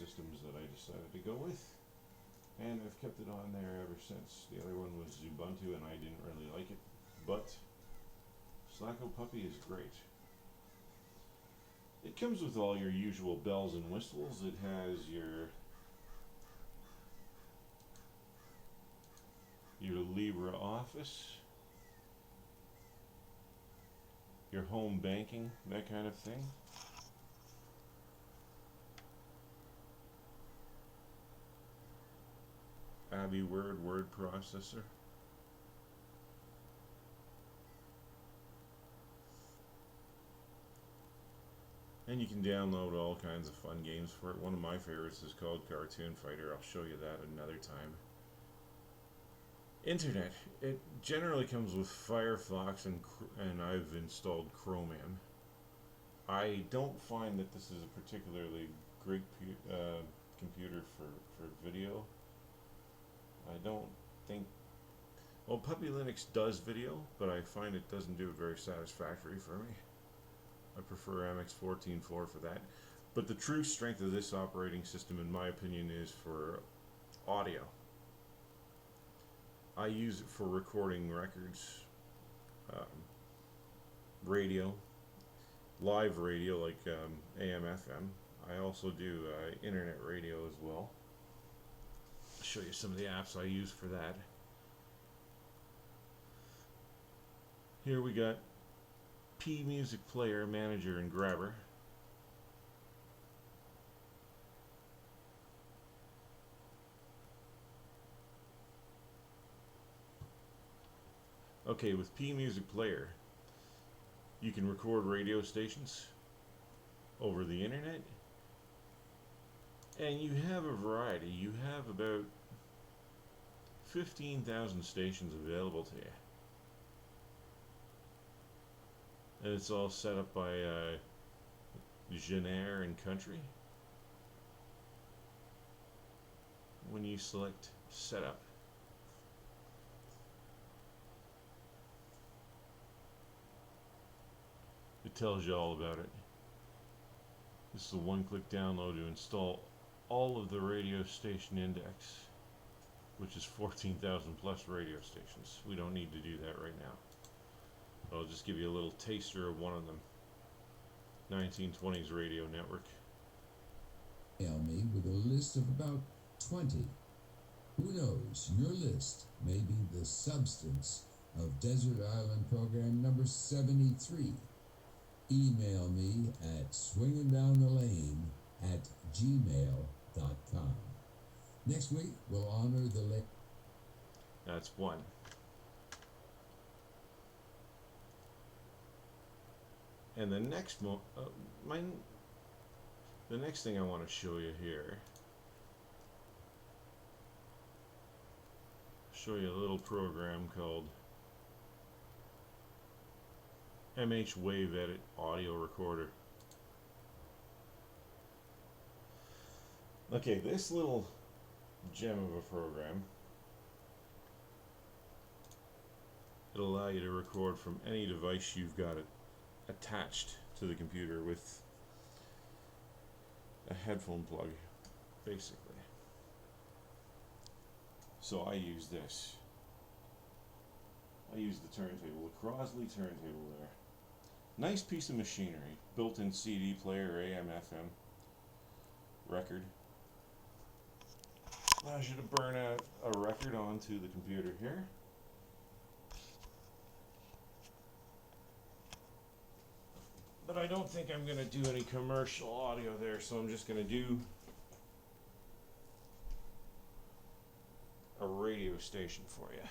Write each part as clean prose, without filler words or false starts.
systems that I decided to go with, and I've kept it on there ever since. The other one was Ubuntu, and I didn't really like it, but Slacko Puppy is great. It comes with all your usual bells and whistles. It has your LibreOffice, your home banking, that kind of thing. AbiWord word processor. And you can download all kinds of fun games for it. One of my favorites is called Cartoon Fighter. I'll show you that another time. Internet. It generally comes with Firefox, and I've installed Chromium. I don't find that this is a particularly great computer for video. I don't think... Well, Puppy Linux does video, but I find it doesn't do it very satisfactory for me. I prefer MX14.4 for that. But the true strength of this operating system, in my opinion, is for audio. I use it for recording records, radio, live radio like AM, FM. I also do internet radio as well. I'll show you some of the apps I use for that. Here we got pmusic-player-grabber. Okay, with pmusic-player, you can record radio stations over the internet, and you have a variety. You have about 15,000 stations available to you. And it's all set up by genre and country. When you select Setup, it tells you all about it. This is a one-click download to install all of the radio station index, which is 14,000 plus radio stations. We don't need to do that right now. I'll just give you a little taster of one of them. 1920s radio network. Email me with a list of about 20. Who knows, your list may be the substance of Desert Island Program number 73. Email me at swingingdownthelane@gmail.com. Next week, we'll honor the late... That's one. And the next the next thing I want to show you here, show you a little program called MHwaveEdit audio recorder. Okay, this little gem of a program, it'll allow you to record from any device you've got it attached to the computer with a headphone plug, basically. So I use this. I use the turntable, the Crosley turntable there. Nice piece of machinery, built-in CD player, AM, FM, record. Allows you to burn a record onto the computer here. But I don't think I'm going to do any commercial audio there, so I'm just going to do a radio station for you.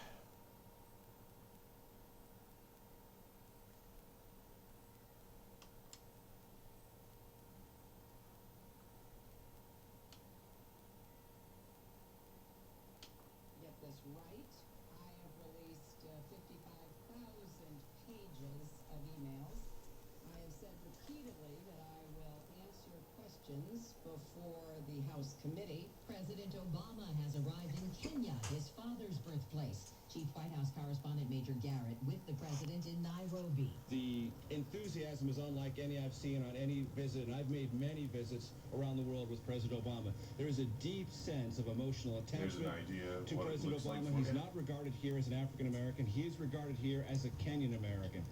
Get this right. I have released 55,000 pages of emails. I have said repeatedly that I will answer questions before the House committee. President Obama has arrived in Kenya, his father's birthplace. Chief White House correspondent Major Garrett with the president in Nairobi. The enthusiasm enthusiasm is unlike any I've seen on any visit, and I've made many visits around the world with President Obama. There is a deep sense of emotional There's an attachment idea of to what it President looks like Obama. for He's you. not regarded here as an African American. He is regarded here as a Kenyan American.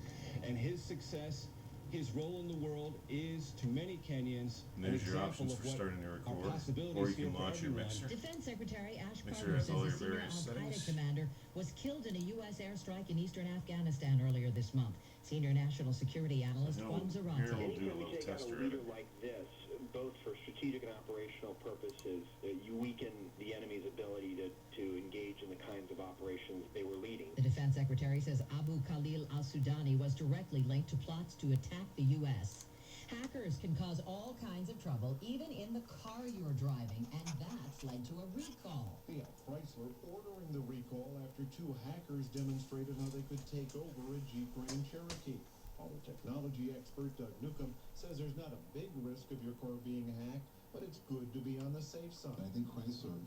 And his success, his role in the world is, to many Kenyans, And an there's your example options of for what starting to our record, possibilities or you here can for launch your everyone. mixer. Defense Secretary Ash Mixer Carter has says all a your senior various al-Qaeda settings. commander was killed in a U.S. airstrike in eastern Afghanistan earlier this month. Senior national security analyst Here Juan we'll do a Zarate. little Anytime you take out tester a of leader it. like this, both for strategic and operational purposes, you weaken the enemy's ability to engage in the kinds of operations they were leading. The defense secretary says Abu Khalil al-Sudani was directly linked to plots to attack the U.S. Hackers can cause all kinds of trouble, even in the car you're driving, and that's led to a recall. Yeah, Chrysler ordering the recall after two hackers demonstrated how they could take over a Jeep Grand Cherokee. Auto technology expert Doug Newcomb says there's not a big risk of your car being hacked, but it's good to be on the safe side. I think Chrysler.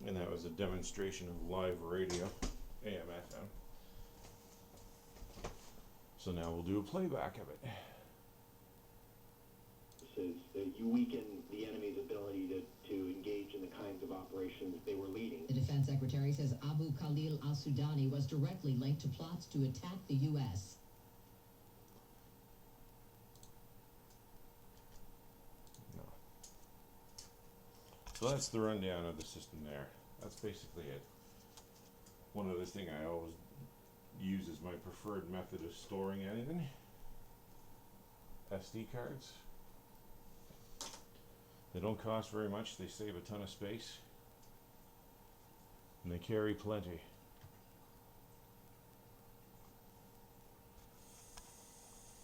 And that was a demonstration of live radio, AM/FM. So now we'll do a playback of it. Is that you weaken the enemy's ability to engage in the kinds of operations they were leading. The defense secretary says Abu Khalil al-Sudani was directly linked to plots to attack the U.S. No. So that's the rundown of the system there. That's basically it. One other thing I always use as my preferred method of storing anything: SD cards. They don't cost very much, they save a ton of space, and they carry plenty.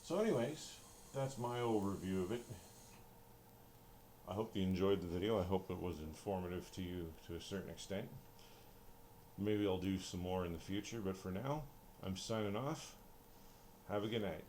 So anyways, that's my overview of it. I hope you enjoyed the video. I hope it was informative to you to a certain extent. Maybe I'll do some more in the future, but for now, I'm signing off. Have a good night.